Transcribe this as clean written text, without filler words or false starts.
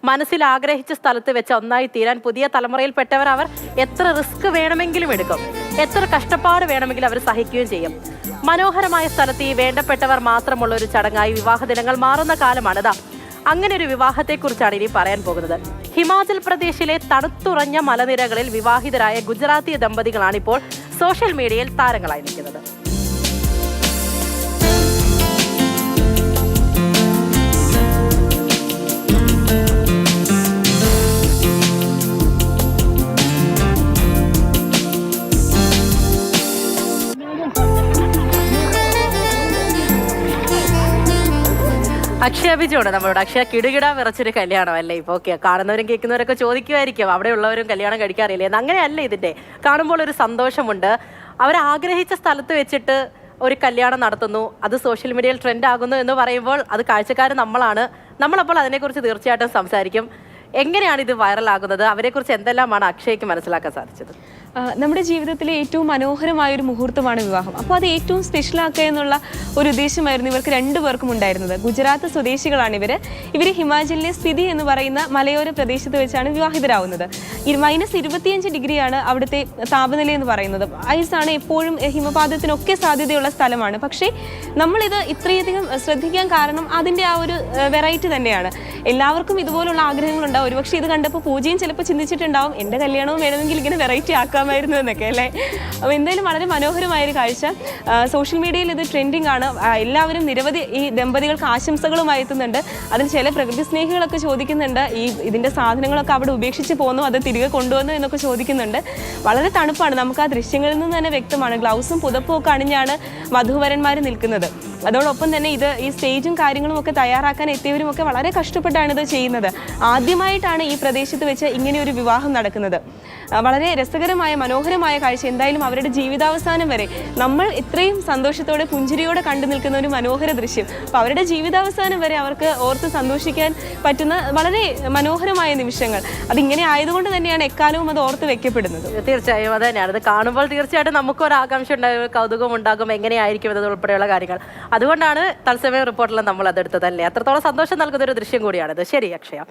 മനസ്സിൽ ആഗ്രഹിച്ച സ്ഥലത്ത് വെച്ച് ഒന്നായി തീരാൻ പുതിയ തലമുറയിൽപ്പെട്ടവർ അവർ എത്ര റിസ്ക് വേണമെങ്കിലും എടുക്കും, എത്ര കഷ്ടപ്പാട് വേണമെങ്കിലും അവർ സഹിക്കുകയും ചെയ്യും. മനോഹരമായ സ്ഥലത്ത് ഈ വേണ്ടപ്പെട്ടവർ മാത്രമുള്ള ഒരു ചടങ്ങായി വിവാഹ ദിനങ്ങൾ മാറുന്ന കാലമാണിതാ. അങ്ങനെ ഒരു വിവാഹത്തെക്കുറിച്ചാണ് ഇനി പറയാൻ പോകുന്നത്. ഹിമാചൽ പ്രദേശിലെ തണുത്തുറഞ്ഞ മലനിരകളിൽ വിവാഹിതരായ ഗുജറാത്തി ദമ്പതികളാണിപ്പോൾ സോഷ്യൽ മീഡിയയിൽ താരങ്ങളായി നിൽക്കുന്നത്. അക്ഷയ ബിജുവാണ് നമ്മളോട്. അക്ഷയ കിടുകിട വിറച്ചൊരു കല്യാണം അല്ലേ ഇപ്പോൾ? ഓക്കെ, കാണുന്നവരും കേൾക്കുന്നവരൊക്കെ ചോദിക്കുമായിരിക്കും അവിടെയുള്ളവരും കല്യാണം കഴിക്കാറില്ലേ എന്ന്. അങ്ങനെയല്ല, ഇതിൻ്റെ കാണുമ്പോൾ ഒരു സന്തോഷമുണ്ട്. അവരാഗ്രഹിച്ച സ്ഥലത്ത് വെച്ചിട്ട് ഒരു കല്യാണം നടത്തുന്നു, അത് സോഷ്യൽ മീഡിയയിൽ ട്രെൻഡ് ആകുന്നു എന്ന് പറയുമ്പോൾ അത് കാഴ്ചക്കാർ നമ്മളപ്പോൾ അതിനെക്കുറിച്ച് തീർച്ചയായിട്ടും സംസാരിക്കും. എങ്ങനെയാണ് ഇത് വൈറലാകുന്നത്, അവരെക്കുറിച്ച് എന്തെല്ലാമാണ് അക്ഷയ്ക്ക് മനസ്സിലാക്കാൻ സാധിച്ചത്? നമ്മുടെ ജീവിതത്തിലെ ഏറ്റവും മനോഹരമായൊരു മുഹൂർത്തമാണ് വിവാഹം. അപ്പോൾ അത് ഏറ്റവും സ്പെഷ്യലാക്കുക എന്നുള്ള ഒരു ഉദ്ദേശമായിരുന്നു ഇവർക്ക് രണ്ടുപേർക്കും ഉണ്ടായിരുന്നത്. ഗുജറാത്ത് സ്വദേശികളാണ് ഇവർ ഹിമാചലിലെ സ്പിതി എന്ന് പറയുന്ന മലയോര പ്രദേശത്ത് വെച്ചാണ് വിവാഹിതരാകുന്നത്. -25 ഡിഗ്രിയാണ് അവിടുത്തെ താപനില എന്ന് പറയുന്നത്. ഐസാണ് എപ്പോഴും, ഹിമപാതത്തിനൊക്കെ സാധ്യതയുള്ള സ്ഥലമാണ്. പക്ഷേ നമ്മളിത് ഇത്രയധികം ശ്രദ്ധിക്കാൻ കാരണം അതിൻ്റെ ആ ഒരു വെറൈറ്റി തന്നെയാണ്. എല്ലാവർക്കും ഇതുപോലുള്ള ആഗ്രഹങ്ങളുണ്ടാവും. ഒരുപക്ഷെ ഇത് കണ്ടപ്പോൾ പൂജയും ചിലപ്പോൾ ചിന്തിച്ചിട്ടുണ്ടാവും, എൻ്റെ കല്യാണവും വേണമെങ്കിൽ ഇങ്ങനെ വെറൈറ്റി ആക്കാമായിരുന്നു എന്നൊക്കെ അല്ലേ. അപ്പോൾ എന്തായാലും വളരെ മനോഹരമായൊരു കാഴ്ച. സോഷ്യൽ മീഡിയയിൽ ഇത് ട്രെൻഡിങ് ആണ്. എല്ലാവരും നിരവധി ഈ ദമ്പതികൾക്ക് ആശംസകളുമായി എത്തുന്നുണ്ട്. അതിൽ ചില പ്രകൃതി സ്നേഹികളൊക്കെ ചോദിക്കുന്നുണ്ട്, ഇതിൻ്റെ സാധനങ്ങളൊക്കെ അവിടെ ഉപേക്ഷിച്ച് പോന്നു, അത് തിരികെ കൊണ്ടുവന്നു എന്നൊക്കെ ചോദിക്കുന്നുണ്ട്. വളരെ തണുപ്പാണ്, നമുക്ക് ആ ദൃശ്യങ്ങളിൽ നിന്ന് തന്നെ വ്യക്തമാണ്. ഗ്ലൗസും പുതപ്പും ഒക്കെ അണിഞ്ഞാണ് വധൂവരന്മാർ നിൽക്കുന്നത്. അതോടൊപ്പം തന്നെ ഈ സ്റ്റേജും കാര്യങ്ങളും ഒക്കെ തയ്യാറാക്കാൻ എത്തിയവരും ഒക്കെ വളരെ കഷ്ടപ്പെട്ടാണ് ഇത് ചെയ്യുന്നത്. ആദ്യമായിട്ടാണ് ഈ പ്രദേശത്ത് വെച്ച് ഇങ്ങനെയൊരു വിവാഹം നടക്കുന്നത്. വളരെ രസകരമായ മനോഹരമായ കാഴ്ച. എന്തായാലും അവരുടെ ജീവിതാവസാനം വരെ നമ്മൾ ഇത്രയും സന്തോഷത്തോടെ പുഞ്ചിരിയോടെ കണ്ടു നിൽക്കുന്ന ഒരു മനോഹര ദൃശ്യം. അപ്പോൾ അവരുടെ ജീവിതാവസാനം വരെ അവർക്ക് ഓർത്ത് സന്തോഷിക്കാൻ പറ്റുന്ന വളരെ മനോഹരമായ നിമിഷങ്ങൾ. അതിങ്ങനെ ആയതുകൊണ്ട് തന്നെയാണ് എക്കാലവും അത് ഓർത്ത് വെക്കപ്പെടുന്നത്. തീർച്ചയായും അത് തന്നെയാണ്. അത് കാണുമ്പോൾ തീർച്ചയായിട്ടും നമുക്കൊരു ആകാംക്ഷ ഉണ്ടാകും, കൗതുകം ഉണ്ടാകും, എങ്ങനെയായിരിക്കും ഇത് ഉൾപ്പെടെയുള്ള കാര്യങ്ങൾ. അതുകൊണ്ടാണ് തത്സമയ റിപ്പോർട്ടിൽ നമ്മൾ അതെടുത്തതല്ലേ. അത്രത്തോളം സന്തോഷം നൽകുന്ന ഒരു ദൃശ്യം കൂടിയാണിത്. ശരി അക്ഷയ.